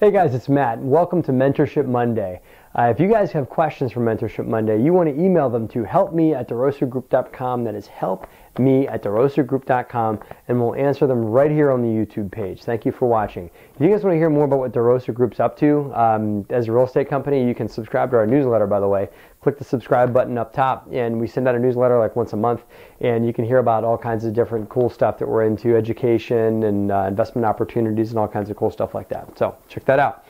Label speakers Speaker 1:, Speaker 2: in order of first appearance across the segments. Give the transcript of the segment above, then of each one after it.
Speaker 1: Hey guys, it's Matt. Welcome to Mentorship Monday. If you guys have questions for Mentorship Monday, you want to email them to helpme@DeRosaGroup.com. That is helpme@DeRosaGroup.com, and we'll answer them right here on the YouTube page. Thank you for watching. If you guys want to hear more about what DeRosa Group's up to as a real estate company, you can subscribe to our newsletter, by the way. Click the subscribe button up top, and we send out a newsletter like once a month, and you can hear about all kinds of different cool stuff that we're into, education and investment opportunities and all kinds of cool stuff like that. So check that out.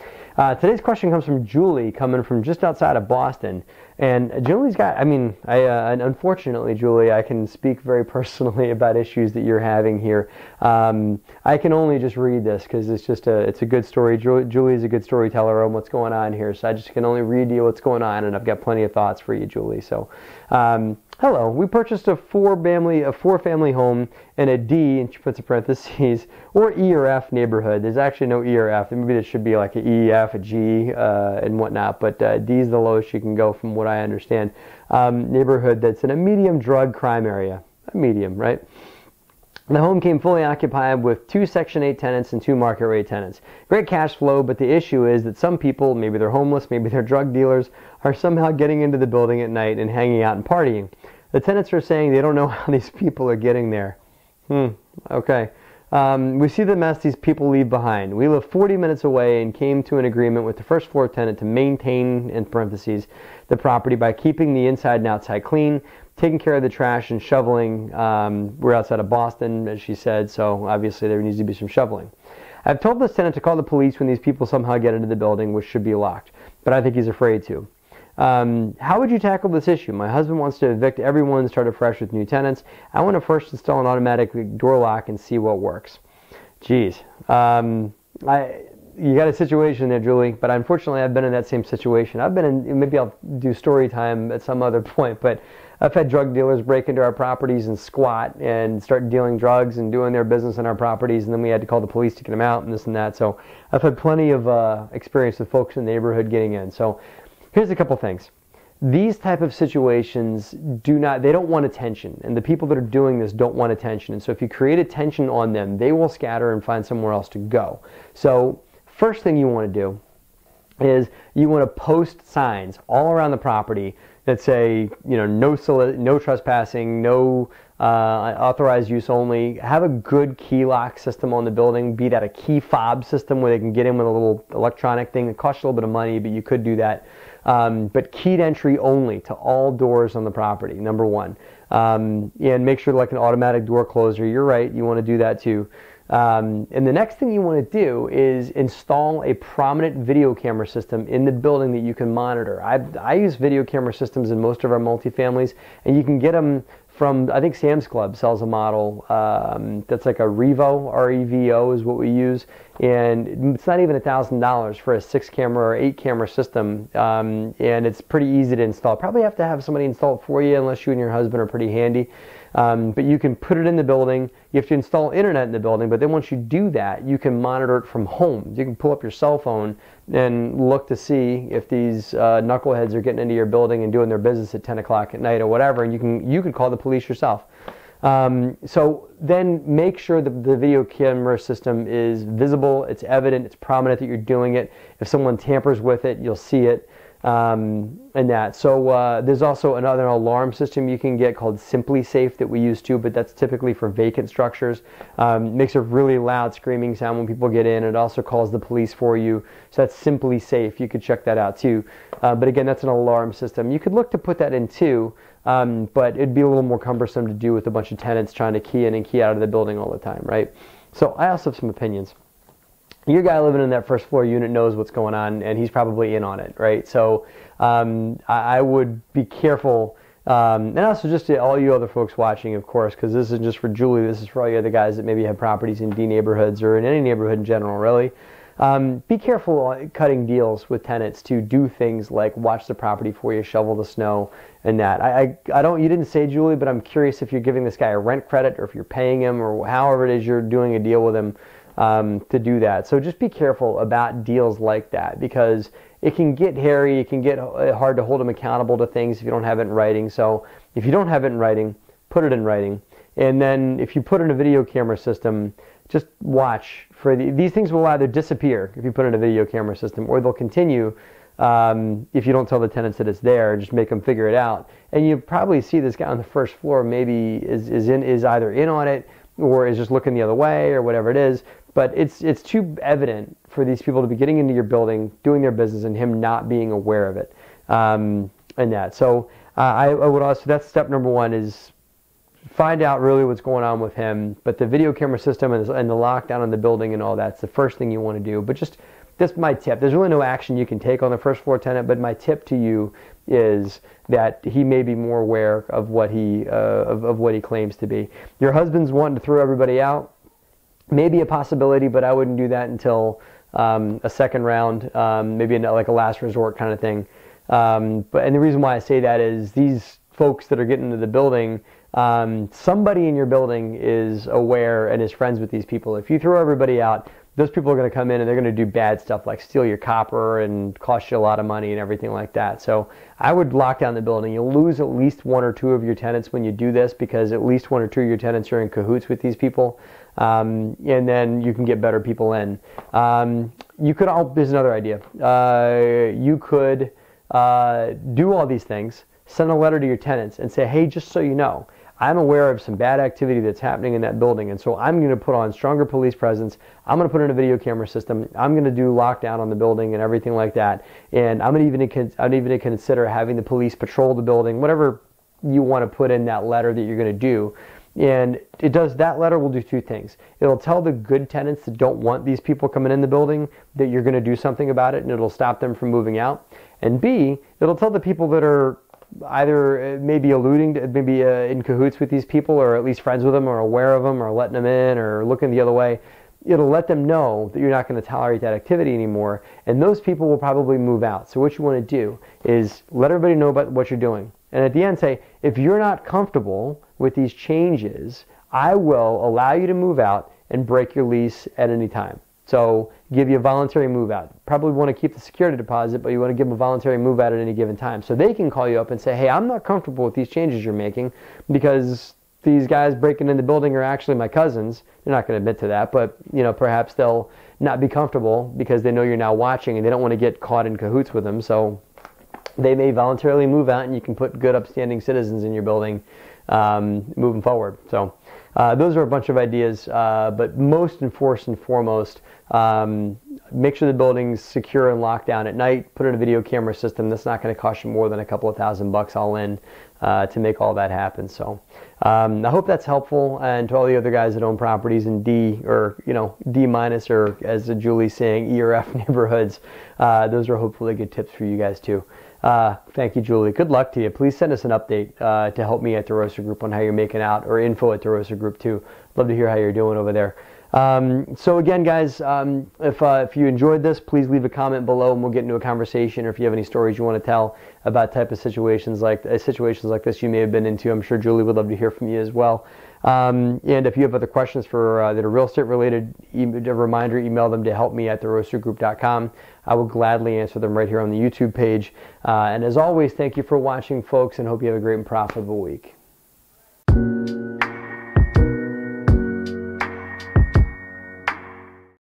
Speaker 1: Today's question comes from Julie, coming from just outside of Boston. And Julie's got, unfortunately, Julie, I can speak very personally about issues that you're having here. I can only just read this because it's a good story. Julie's a good storyteller on what's going on here, so I just can only read you what's going on, and I've got plenty of thoughts for you, Julie. So, hello, we purchased a four-family home in a D, and she puts in parentheses, or E or F neighborhood. There's actually no E or F. Maybe there should be like an E, F, a G, and whatnot, but D is the lowest you can go from what I understand. Neighborhood that's in a medium drug crime area. A medium, right? The home came fully occupied with 2 Section 8 tenants and 2 market rate tenants. Great cash flow, but the issue is that some people, maybe they're homeless, maybe they're drug dealers, are somehow getting into the building at night and hanging out and partying. The tenants are saying they don't know how these people are getting there. Okay. We see the mess these people leave behind. We live 40 minutes away and came to an agreement with the first floor tenant to maintain, in parentheses, the property by keeping the inside and outside clean, taking care of the trash and shoveling. We're outside of Boston, as she said, so obviously there needs to be some shoveling. I've told this tenant to call the police when these people somehow get into the building, which should be locked, but I think he's afraid to. How would you tackle this issue? My husband wants to evict everyone and start afresh with new tenants. I want to first install an automatic door lock and see what works. Geez. You got a situation there, Julie, but unfortunately I've been in that same situation. Maybe I'll do story time at some other point, but I've had drug dealers break into our properties and squat and start dealing drugs and doing their business on our properties, and then we had to call the police to get them out and this and that. So I've had plenty of experience with folks in the neighborhood getting in. So here's a couple things. These type of situations they don't want attention, and the people that are doing this don't want attention. And so if you create attention on them, they will scatter and find somewhere else to go. So first thing you want to do is you want to post signs all around the property that say, no trespassing, no authorized use only. Have a good key lock system on the building, be that a key fob system where they can get in with a little electronic thing. It costs a little bit of money, but you could do that. But keyed entry only to all doors on the property, number one. And make sure like an automatic door closer. You're right, you want to do that too. And the next thing you want to do is install a prominent video camera system in the building that you can monitor. I use video camera systems in most of our multifamilies, and you can get them from, I think Sam's Club sells a model that's like a Revo, R-E-V-O is what we use, and it's not even $1,000 for a 6-camera or 8-camera system, and it's pretty easy to install. Probably have to have somebody install it for you unless you and your husband are pretty handy. But you can put it in the building. You have to install internet in the building, but then once you do that, you can monitor it from home. You can pull up your cell phone and look to see if these knuckleheads are getting into your building and doing their business at 10 o'clock at night or whatever, and you can call the police yourself. So then make sure that the video camera system is visible, it's evident, it's prominent that you're doing it. If someone tampers with it, you'll see it. And that. So there's also another alarm system you can get called Simply Safe that we use too, but that's typically for vacant structures. Makes a really loud screaming sound when people get in. It also calls the police for you. So that's Simply Safe. You could check that out too. But again, that's an alarm system. You could look to put that in too, but it'd be a little more cumbersome to do with a bunch of tenants trying to key in and key out of the building all the time, right? So I also have some opinions. Your guy living in that first floor unit knows what's going on, and he's probably in on it, right? So I would be careful, and also just to all you other folks watching, of course, because this isn't just for Julie, this is for all you other guys that maybe have properties in D neighborhoods or in any neighborhood in general, really. Be careful cutting deals with tenants to do things like watch the property for you, shovel the snow, and that. I don't. You didn't say, Julie, but I'm curious if you're giving this guy a rent credit or if you're paying him or however it is you're doing a deal with him. To do that. So just be careful about deals like that because it can get hairy, it can get hard to hold them accountable to things if you don't have it in writing. So if you don't have it in writing, put it in writing. And then if you put in a video camera system, just watch for these things will either disappear if you put in a video camera system, or they'll continue if you don't tell the tenants that it's there. Just make them figure it out. And you probably see this guy on the first floor maybe is either in on it or is just looking the other way or whatever it is. But it's too evident for these people to be getting into your building, doing their business, and him not being aware of it. And that. So I would also, that's step number one, is find out really what's going on with him. But the video camera system and the lockdown on the building and all that's the first thing you want to do. But just, that's my tip. There's really no action you can take on the first floor tenant, but my tip to you is that he may be more aware of what he of what he claims to be. Your husband's wanting to throw everybody out. Maybe a possibility, but I wouldn't do that until a second round, maybe like a last resort kind of thing. And the reason why I say that is these folks that are getting into the building, somebody in your building is aware and is friends with these people. If you throw everybody out, those people are going to come in and they're going to do bad stuff like steal your copper and cost you a lot of money and everything like that. So I would lock down the building. You'll lose at least one or two of your tenants when you do this, because at least one or two of your tenants are in cahoots with these people. And then you can get better people in. Here's another idea. You could do all these things, send a letter to your tenants and say, hey, just so you know, I'm aware of some bad activity that's happening in that building, and so I'm going to put on stronger police presence. I'm going to put in a video camera system. I'm going to do lockdown on the building and everything like that. And I'm even to consider having the police patrol the building, whatever you want to put in that letter that you're going to do. And that letter will do two things. It'll tell the good tenants that don't want these people coming in the building that you're going to do something about it, and it'll stop them from moving out. And B, it'll tell the people that are either maybe alluding to, maybe in cahoots with these people, or at least friends with them, or aware of them, or letting them in, or looking the other way. It'll let them know that you're not going to tolerate that activity anymore, and those people will probably move out. So what you want to do is let everybody know about what you're doing. And at the end say, if you're not comfortable with these changes, I will allow you to move out and break your lease at any time. So give you a voluntary move out. Probably want to keep the security deposit, but you want to give them a voluntary move out at any given time. So they can call you up and say, hey, I'm not comfortable with these changes you're making because these guys breaking in the building are actually my cousins. They're not going to admit to that, but perhaps they'll not be comfortable because they know you're now watching and they don't want to get caught in cahoots with them. So they may voluntarily move out, and you can put good upstanding citizens in your building moving forward. So those are a bunch of ideas, but most and foremost, make sure the building's secure and locked down at night. Put in a video camera system. That's not going to cost you more than a couple of $1,000 all in to make all that happen. So I hope that's helpful, and to all the other guys that own properties in D or D minus, or as Julie's saying, E or F neighborhoods. Those are hopefully good tips for you guys too. Thank you, Julie. Good luck to you. Please send us an update to help me at DeRosa Group on how you're making out, or info at DeRosa Group too. Love to hear how you're doing over there. So again, guys, if you enjoyed this, please leave a comment below and we'll get into a conversation. Or if you have any stories you want to tell about type of situations like this you may have been into, I'm sure Julie would love to hear from you as well. And if you have other questions for that are real estate related, a reminder, email them to helpme@derosagroup.com. I will gladly answer them right here on the YouTube page. And as always, thank you for watching, folks, and hope you have a great and profitable week.